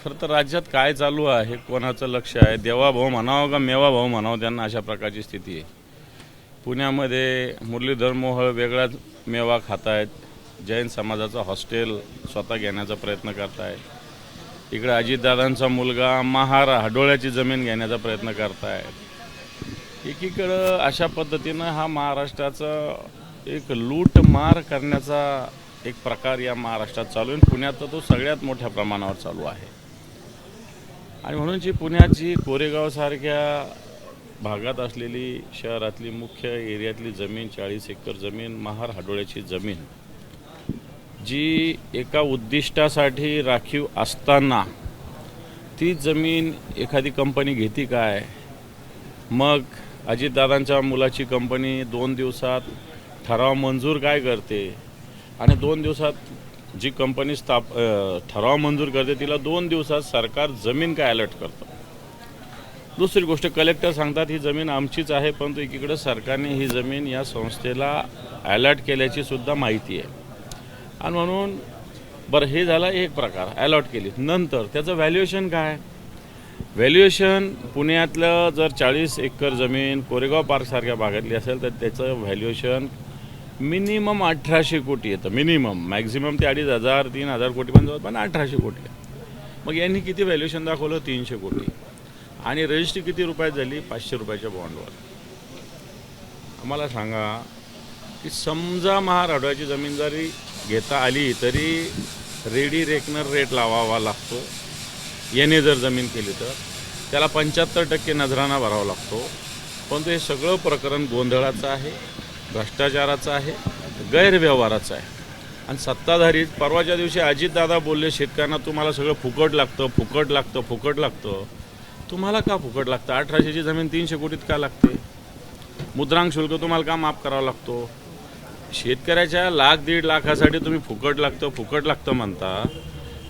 खरं तर राज्यात काय चालू आहे, कोणाचं लक्ष आहे, देवाभाऊ म्हणावं का मेवाभाऊ म्हणावं, त्यांना अशा प्रकारची स्थिती आहे. पुण्यामध्ये मुरलीधर मोहोळ वेगळाच मेवा खात आहेत, जैन समाजाचं हॉस्टेल स्वतः घेण्याचा प्रयत्न करत आहेत. इकडे अजितदादांचा मुलगा महार हाडोळ्याची जमीन घेण्याचा प्रयत्न करत आहेत. एकीकडं अशा पद्धतीनं हा महाराष्ट्राचा एक लूटमार करण्याचा एक प्रकार या महाराष्ट्रात चालू आहे. पुण्यात तर तो सगळ्यात मोठ्या प्रमाणावर चालू आहे. आणि म्हणून जी पुण्याची कोरेगावसारख्या भागात असलेली शहरातली मुख्य एरियातली जमीन 40 एकर जमीन महार हाडोळ्याची जमीन जी एका उद्दिष्टासाठी राखीव असताना ती जमीन एखादी कंपनी घेते काय, मग अजितदादांच्या मुलाची कंपनी 2 दिवसात ठराव मंजूर काय करते आणि 2 दिवसात जी कंपनी ठराव मंजूर करते तिला 2 दिवसात सरकार जमीन काय अलर्ट करतं. दुसरी गोष्ट, कलेक्टर सांगतात ही जमीन आमचीच आहे, परंतु एकीकडे सरकारने ही जमीन या संस्थेला अलर्ट केल्याची सुद्धा माहिती आहे. आणि म्हणून बरं, हे झालं एक प्रकार, अलॉट केली. नंतर त्याचं व्हॅल्युएशन काय? व्हॅल्युएशन पुण्यातलं जर 40 एकर जमीन कोरेगाव पार्कसारख्या भागातली असेल तर त्याचं व्हॅल्युएशन मिनिमम 1800 कोटी येतं. मिनिमम, मॅक्झिमम ते 2500 3000 कोटी पण जाऊ, पण 1800 कोटी. मग यांनी किती व्हॅल्युएशन दाखवलं? 300 कोटी. आणि रजिस्ट्री किती रुपयात झाली? 500 रुपयाच्या बॉन्डवर. आम्हाला सांगा की समजा महार हाडोळ्याची जमीन जरी घेता आली तरी रेडी रेकनर रेट लावावा लागतो. याने जर जमीन केली तर त्याला 75% नजराना भरावा लागतो. परंतु हे सगळं प्रकरण गोंधळाचं आहे, भ्रष्टाचाराचं आहे, गैरव्यवहाराचं आहे. आणि सत्ताधारी परवाच्या दिवशी अजितदादा बोलले शेतकऱ्यांना तुम्हाला सगळं फुकट लागतं, फुकट लागतं, फुकट लागतं. तुम्हाला का फुकट लागतं? 1800ची जमीन 300 कोटीत का लागते? मुद्रांक शुल्क तुम्हाला का माफ करावा लागतो? शेतकऱ्याच्या 1,00,000-1.5 लाखासाठी तुम्ही फुकट लागतं म्हणता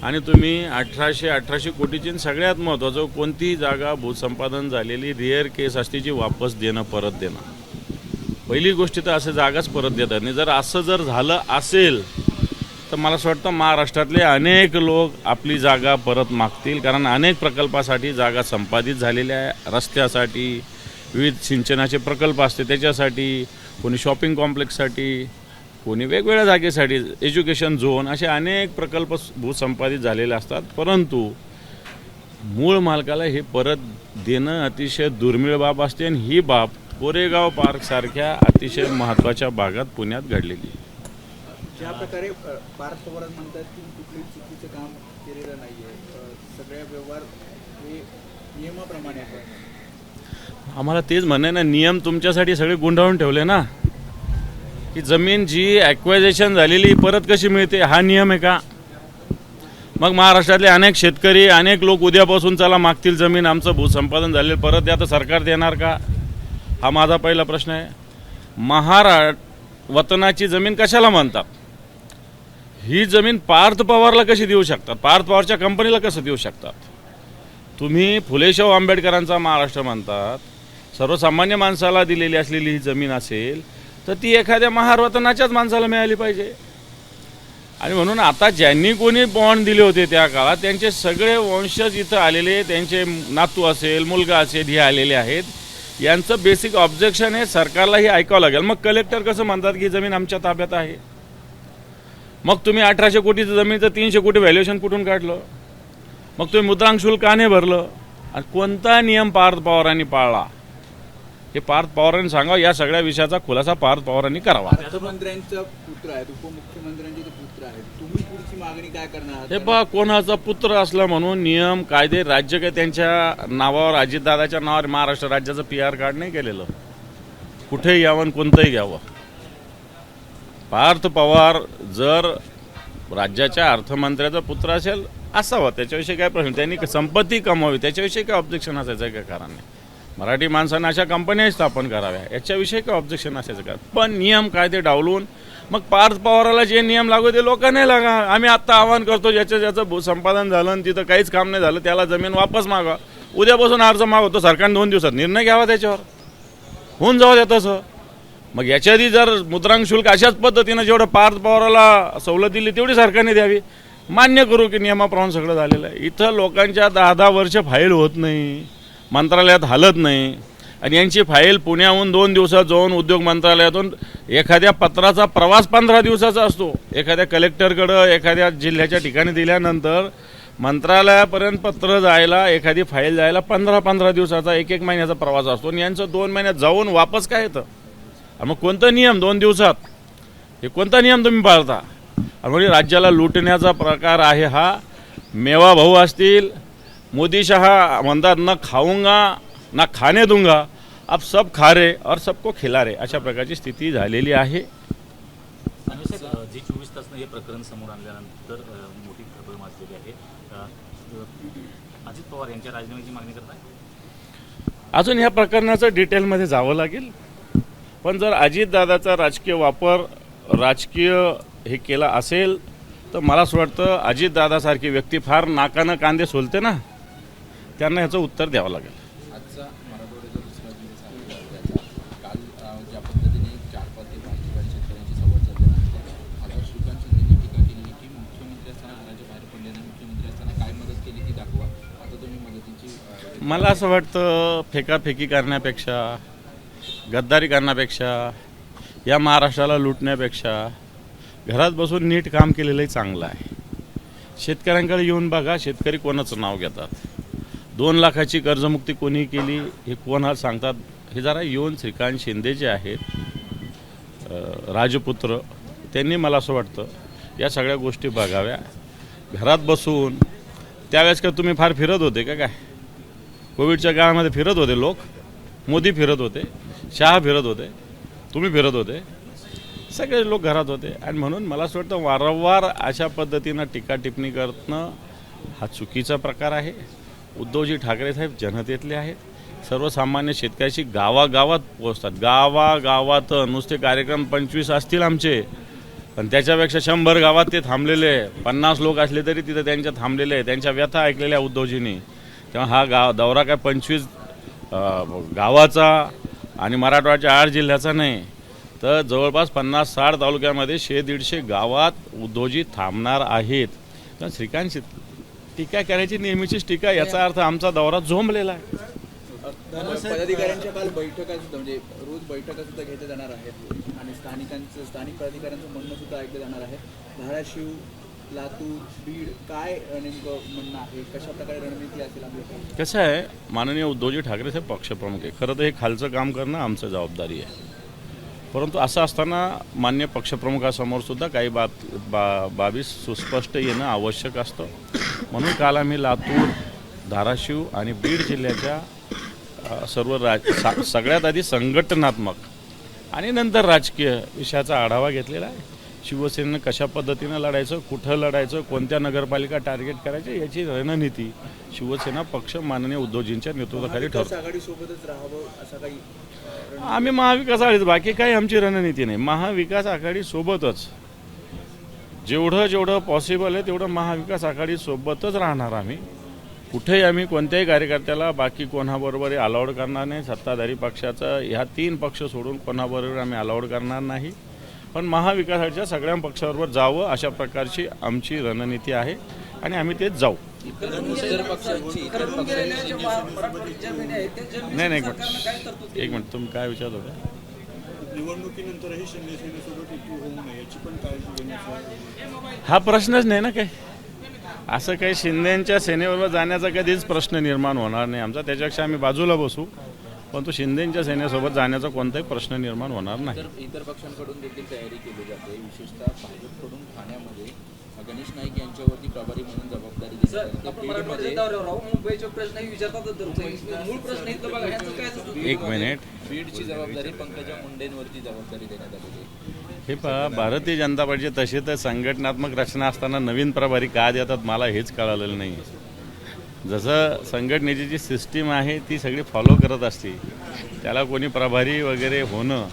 आणि तुम्ही 1800 कोटीची सगळ्यात महत्त्वाचं कोणतीही जागा भूसंपादन झालेली रेअर केस असते जी वापस देणं, परत देणं. पहिली गोष्ट तर असं जागाच परत देतात नाही. जर झालं असेल तर मला असं वाटतं महाराष्ट्रातले अनेक लोक आपली जागा परत मागतील, कारण अनेक प्रकल्पासाठी जागा संपादित झालेल्या आहे. रस्त्यासाठी, विविध सिंचनाचे प्रकल्प असते त्याच्यासाठी, कोणी शॉपिंग कॉम्प्लेक्ससाठी, कोणी वेगवेगळ्या जागेसाठी, एज्युकेशन झोन, असे अनेक प्रकल्प भूसंपादित झालेले असतात. परंतु मूळ मालकाला हे परत देणं अतिशय दुर्मिळ बाब असते. आणि ही बाब कोरेगाव पार्कसारख्या अतिशय महत्त्वाच्या भागात पुण्यात घडलेली. ज्या प्रकारे पार्थ पवार म्हणतात की कुठलंही चुकीचं काम केलेलं नाही आहे, सगळे व्यवहार हे नियमाप्रमाणे आहे. आम्हाला तेच म्हणणं ना, नियम तुमच्यासाठी सगळे गुंडाळून ठेवले ना, की जमीन जी ॲक्वायझेशन झालेली परत कशी मिळते हा नियम आहे का? मग महाराष्ट्रातले अनेक शेतकरी, अनेक लोक उद्यापासून चला मागतील जमीन, आमचं भूसंपादन झालेलं परत द्या, तर सरकार देणार का? हा माझा पहिला प्रश्न आहे. महार वतनाची जमीन कशाला म्हणतात? ही जमीन पार्थ पवारला कशी देऊ शकतात? पार्थ पवारच्या कंपनीला कसं देऊ शकतात? तुम्ही फुलेशाहू आंबेडकरांचा महाराष्ट्र म्हणतात, सर्वसामान्य माणसाला दिलेली असलेली ही जमीन असेल तर ती एखाद्या महार वतनाच्याच माणसाला मिळाली पाहिजे. आणि म्हणून आता ज्यांनी कोणी बॉन्ड दिले होते त्या काळात त्यांचे सगळे वंशज इथं आलेले, त्यांचे नातू असेल, मुलगा असेल, हे आलेले आहेत. यांचं बेसिक ऑब्जेक्शन आहे, सरकारलाही ऐकावं लागेल. मग कलेक्टर कसं म्हणतात की जमीन आमच्या ताब्यात आहे? मग तुम्ही 1800 कोटीचं जमीनचं 300 कोटी व्हॅल्युएशन कुठून काढलं? मग तुम्ही मुद्रांक शुल्क का नाही भरलं? आणि कोणता नियम पार्थ पवारांनी पाळला हे पार्थ पवारांनी सांगावं. या सगळ्या विषयाचा खुलासा पार्थ पवारांनी करावा. अर्थमंत्र्यांचा पुत्र आहेत, उपमुख्यमंत्र्यांचे ते पुत्र आहेत, तुम्ही पुढची मागणी काय करणार? हे पहा, कोणाचा पुत्र असला म्हणून नियम कायदे राज्य काय त्यांच्या नावावर, अजितदादाच्या नावावर महाराष्ट्र राज्याचं PR कार्ड नाही केलेलं. कुठेही यावं, कोणतंही घ्यावं. पार्थ पवार जर राज्याच्या अर्थमंत्र्याचा पुत्र असेल असावा, त्याच्याविषयी काय प्रश्न. त्यांनी संपत्ती कमावी त्याच्याविषयी काय ऑब्जेक्शन असायचं काय कारण नाही. मराठी माणसांना अशा कंपन्याही स्थापन कराव्या याच्याविषयी काय ऑब्जेक्शन असायचं का? पण नियम कायदे डावलून मग पार्थ पवाराला जे नियम लागू ते लोकांनी लागा. आम्ही आत्ता आवाहन करतो, ज्याचं संपादन झालं आणि तिथं काहीच काम नाही झालं त्याला जमीन वापस मागा. उद्यापासून अर्ज मागवतो, सरकारने 2 दिवसात निर्णय घ्यावा, त्याच्यावर होऊन जाऊ द्या तसं. मग याच्या आधी जर मुद्रांक शुल्क अशाच पद्धतीनं जेवढं पार्थ पवाराला सवलत दिली तेवढी सरकारने द्यावी. मान्य करू की नियमाप्रमाणे सगळं झालेलं आहे. इथं लोकांच्या 10-10 वर्ष फाईल होत नाही, मंत्रालयात हालत नाही, आणि यांची फाईल पुण्याहून 2 दिवसात जाऊन उद्योग मंत्रालयातून एखाद्या पत्राचा प्रवास 15 दिवसाचा असतो. एखाद्या कलेक्टरकडं एखाद्या जिल्ह्याच्या ठिकाणी दिल्यानंतर मंत्रालयापर्यंत पत्र जायला, एखादी फाईल जायला 15-15 दिवसाचा, 1-1 महिन्याचा प्रवास असतो. आणि यांचं 2 महिन्यात जाऊन वापस काय येतं? मग कोणता नियम 2 दिवसात? हे कोणता नियम तुम्ही पाळता? म्हणजे राज्याला लुटण्याचा प्रकार आहे हा. मेवा भाऊ असतील, मोदी शहा म्हणतात न खाऊंगा ना खाने दूंगा, अब सब खा रे और सबको खिला रे, अशा प्रकारची स्थिती झालेली आहे. जी 24 तासनं हे प्रकरण समोर आणल्यानंतर मोठी खळबळ माजलेली आहे. अजित पवार यांच्या राजीनाम्याची मागणी करताय? अजून ह्या प्रकरणाचं डिटेलमध्ये जावं लागेल. पण जर अजितदादाचा राजकीय वापर, राजकीय हे केला असेल तर मला असं वाटतं अजितदादासारखी व्यक्ती फार नाकानं कांदे सोलते ना, त्यांना ह्याचं उत्तर द्यावं लागेल. आजचा मराठवाड्याचा दुसरा दिवस आहे त्याचा. काल ज्या पद्धतीने 4-5 ते 5 शेतकऱ्यांची संवाद साधल्यानंतर आता श्रीकांत शिंदेंनी टीका केली की मुख्यमंत्री असताना घराच्या बाहेर पडल्याने मुख्यमंत्री असताना काय मदत केली ती दाखवा. आता तुम्ही मदतीची मला असं वाटतं फेकाफेकी करण्यापेक्षा, गद्दारी करण्यापेक्षा, या महाराष्ट्राला लुटण्यापेक्षा घरात बसून नीट काम केलेलंही चांगलं आहे. शेतकऱ्यांकडे येऊन बघा, शेतकरी कोणाचं नाव घेतात, 2 लाखाची कर्जमुक्ती कोणी केली हे कोणाला सांगतात. हे जरा येऊन श्रीकांत शिंदे जे आहेत, राजपुत्र, त्यांनी मला असं वाटतं या सगळ्या गोष्टी बघाव्या. घरात बसून त्यावेळेस का तुम्ही फार फिरत होते का काय? कोविडच्या काळामध्ये फिरत होते लोक, मोदी फिरत होते, शहा फिरत होते, तुम्ही फिरत होते, सगळे लोक घरात होते. आणि म्हणून मला असं वाटतं वारंवार अशा पद्धतीनं टीका टिप्पणी करणं हा चुकीचा प्रकार आहे. उद्धवजी ठाकरे साहेब जनतेतले आहेत, सर्वसामान्य शेतकऱ्याशी गावागावात पोहोचतात. गावागावात नुसते कार्यक्रम 25 असतील आमचे, पण त्याच्यापेक्षा 100 गावात ते थांबलेले, 50 लोक असले तरी तिथं त्यांच्या थांबलेले, त्यांच्या व्यथा ऐकलेल्या उद्धवजींनी. तेव्हा हा दौरा काय 25 गावाचा आणि मराठवाड्याच्या 8 जिल्ह्याचा नाही, तर जवळपास 50-60 तालुक्यामध्ये 100-150 गावात उद्धवजी थांबणार आहेत. तर श्रीकांत टीका करायची नेहमीचीच टीका, याचा अर्थ आमचा दौरा झोंबलेला आहे. पदाधिकाऱ्यांच्या काल बैठका सुद्धा, म्हणजे रोज बैठका सुद्धा घेतल्या जाणार आहेत आणि स्थानिक पदाधिकाऱ्यांचं म्हणणं सुद्धा ऐकलं जाणार आहे. धाराशिव, लातूर, बीड, काय नेमकं म्हणणं आहे? कशा प्रकारे रणनीती असेल आपल्याकडे? कसं आहे, माननीय उद्धवजी ठाकरे साहेब पक्षप्रमुख आहे. खरं तर हे खालचं काम करणं आमचं जबाबदारी आहे. परंतु असं असताना मान्य पक्षप्रमुखासमोर सुद्धा काही बाबी सुस्पष्ट येणं आवश्यक असतं. म्हणून काल आम्ही लातूर, धाराशिव आणि बीड जिल्ह्याच्या सगळ्यात आधी संघटनात्मक आणि नंतर राजकीय विषयाचा आढावा घेतलेला आहे. शिवसेनेनं कशा पद्धतीनं लढायचं, कुठं लढायचं, कोणत्या नगरपालिका टार्गेट करायचे, याची रणनीती शिवसेना पक्ष माननीय उद्धवजींच्या नेतृत्वाखाली ठरवतो. आघाडीसोबतच राहावं असं काही? आम्ही महाविकास आघाडीत, बाकी काही आमची रणनीती नाही. महाविकास आघाडी सोबतच जेवढं पॉसिबल आहे तेवढं महाविकास आघाडी सोबतच राहणार. आम्ही कुठेही, आम्ही कोणत्याही कार्यकर्त्याला बाकी कोणाबरोबर अलाउड करणार नाही. सत्ताधारी पक्षाचं ह्या 3 पक्ष सोडून कोणाबरोबर आम्ही अलाउड करणार नाही. पण महाविकास आघाडीच्या सगळ्या पक्षाबरोबर जावं अशा प्रकारची आमची रणनीती आहे आणि आम्ही तेच जाऊ. नाही, एक मिनिट तुम्ही काय विचारत होता? निवडणुकीनंतरही शिंदे सेनेसोबत युती होऊ नये याची पण काळजी घेण्याचा हा प्रश्नच नाही ना काही. असं काही शिंदेच्या सेनेबरोबर जाण्याचा कधीच प्रश्न निर्माण होणार नाही आमचा. त्याच्यापेक्षा आम्ही बाजूला बसू, पण तो शिंदेच्या सेनेसोबत जाण्याचा कोणताही प्रश्न निर्माण होणार नाही. इतर पक्षांकडून देखील तयारी केली जाते. विशेषतः भाजपकडून ठाण्यामध्ये गणेश नाईक यांच्यावरती प्रभारी म्हणून जबाबदारी दिली एक मिनिट, बीडची जबाबदारी पंकजा मुंडेंवरती जबाबदारी देण्यात आलेली आहे. हे पहा, भारतीय जनता पार्टी तशी तर संघटनात्मक रचना असताना नवीन प्रभारी का देतात मला हेच कळालेलं नाही. जसं संघटनेची जी सिस्टीम आहे ती सगळी फॉलो करत असते, त्याला कोणी प्रभारी वगैरे होणं,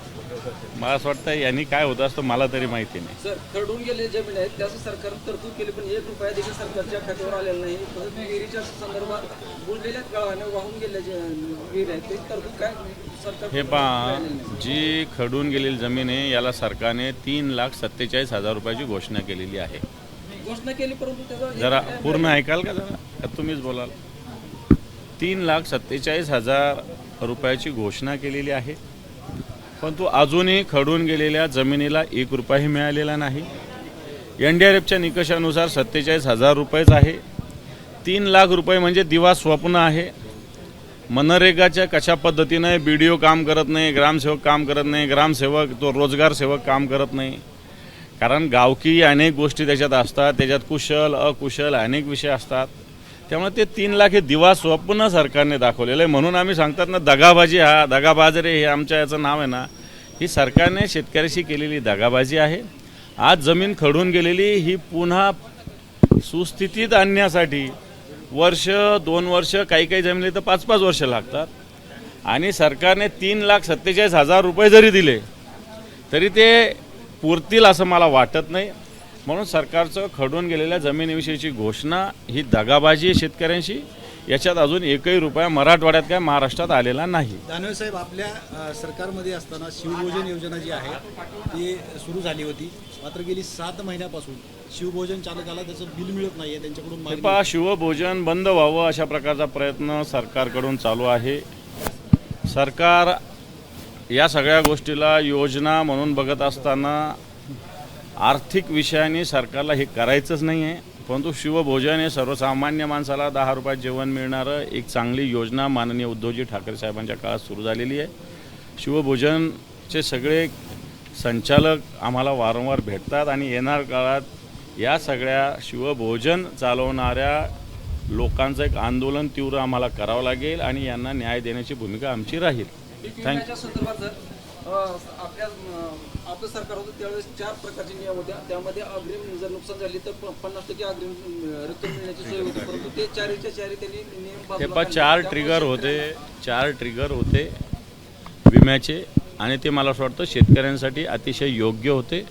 मला असं वाटतं यांनी काय होतं असतं मला तरी माहिती नाही. सर, खरडून गेले जमीन आहेत त्याचं सरकारनं तरतूद केली, पण 1 रुपया देखील सरकारच्या खात्यावर आलेला नाही. विहिरीच्या संदर्भात बुडलेल्याच गावाने वाहून गेल्या जे विहीर आहेत ते तरतूद काय सरकार? हे पहा, जी खडून गेलेली जमीन आहे याला सरकारने 3,47,000 रुपयाची घोषणा केलेली आहे. घोषणा केली परंतु त्याचा जरा पूर्ण ऐकाल का जरा का तुम्हीच बोलाल. 3,47,000 रुपयाची घोषणा केलेली आहे, पण तो अजूनही खडून गेलेल्या जमिनीला 1 रुपयाही मिळालेला नाही. NDRFच्या निकषानुसार 47,000 रुपयेच आहे. 3 लाख रुपये म्हणजे दिवा स्वप्न आहे. मनरेगाच्या कशा पद्धतीने BDO काम करत नाही, ग्रामसेवक काम करत नाही, ग्रामसेवक तो रोजगार सेवक काम करत नाही. कारण गावकी अनेक गोष्टी त्याच्यात असतात, त्याच्यात कुशल अकुशल अनेक विषय असतात. त्यामुळे ते 3 लाख हे दिवा स्वप्न सरकारने दाखवलेलं आहे. म्हणून आम्ही सांगतात ना, दगाबाजी हा दगाबाज रे हे आमच्या याचं नाव आहे ना, ही सरकारने शेतकऱ्याशी केलेली दगाबाजी आहे. आज जमीन खडून गेलेली ही पुन्हा सुस्थितीत आणण्यासाठी वर्ष 2 वर्ष काही काही जमिनी तर 5-5 वर्ष लागतात. आणि सरकारने 3,47,000 रुपये जरी दिले तरी ते पुरतील असं मला वाटत नाही. म्हणून सरकारचं खडून गेलेल्या जमिनीविषयीची घोषणा ही दगाबाजी आहे शेतकऱ्यांशी. याच्यात अजून एकही रुपया मराठवाड्यात काय महाराष्ट्रात आलेला नाही. दानवे साहेब, आपल्या सरकारमध्ये असताना शिवभोजन योजना जी आहे ती सुरू झाली होती, मात्र गेली 7 महिन्यापासून शिवभोजन चालकाला त्याचं बिल मिळत नाही आहे, त्यांच्याकडून मागणी. पहा, शिवभोजन बंद व्हावं अशा प्रकारचा प्रयत्न सरकारकडून चालू आहे. सरकार या सगळ्या गोष्टीला योजना म्हणून बघत असताना आर्थिक विषयाने सरकारला हे करायचंच नाही आहे. परंतु शिवभोजन हे सर्वसामान्य माणसाला 10 रुपयात जेवण मिळणारं एक चांगली योजना माननीय उद्धवजी ठाकरे साहेबांच्या काळात सुरू झालेली आहे. शिवभोजनचे सगळे संचालक आम्हाला वारंवार भेटतात आणि येणार काळात या सगळ्या शिवभोजन चालवणाऱ्या लोकांचं एक आंदोलन तीव्र आम्हाला करावं लागेल आणि यांना न्याय देण्याची भूमिका आमची राहील. विम्याच्या संदर्भात जर आपलं सरकार होतं त्यावेळेस 4 प्रकारचे नियम होते. त्यामध्ये अग्रिम जर नुकसान झाली तर 50% अग्रिम रक्कम मिळण्याची सोय होती, परंतु ते 4च्या 4 त्यांनी नियम हे बाजूला पहा, काढले. 4 ट्रिगर होते विम्याचे आणि ते मला असं वाटतं शेतकऱ्यांसाठी अतिशय योग्य होते.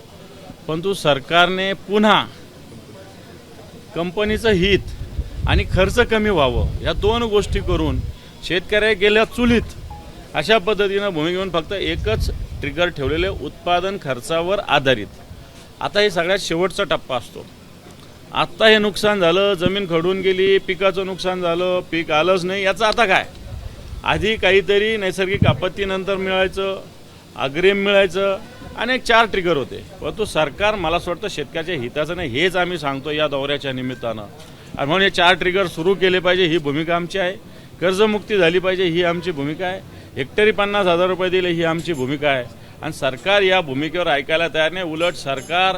परंतु सरकारने पुन्हा कंपनीचं हित आणि खर्च कमी व्हावं या 2 गोष्टी करून शेतकऱ्या गेल्या चुलीत अशा पद्धतीनं भूमी घेऊन फक्त एकच ट्रिगर ठेवलेले उत्पादन खर्चावर आधारित. आता हे सगळ्यात शेवटचा टप्पा असतो. आत्ता हे नुकसान झालं, जमीन खडून गेली, पिकाचं नुकसान झालं, पीक आलंच नाही, याचं आता काय? आधी काहीतरी नैसर्गिक आपत्तीनंतर मिळायचं, अग्रिम मिळायचं, अनेक 4 ट्रिगर होते. परंतु सरकार मला असं वाटतं शेतकऱ्याच्या हिताचं नाही हेच आम्ही सांगतो या दौऱ्याच्या निमित्तानं. आणि म्हणून हे 4 ट्रिगर सुरू केले पाहिजे ही भूमिका आमची आहे. कर्जमुक्ती झाली पाहिजे ही आमची भूमिका आहे. हेक्टरी 50,000 रुपये दिले ही आमची भूमिका आहे. आणि सरकार या भूमिकेवर ऐकायला तयार नाही. उलट सरकार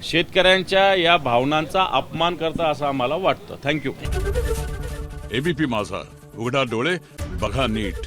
शेतकऱ्यांच्या या भावनांचा अपमान करतं असं आम्हाला वाटतं. थँक्यू. ABP माझा, उघडा डोळे बघा नीट.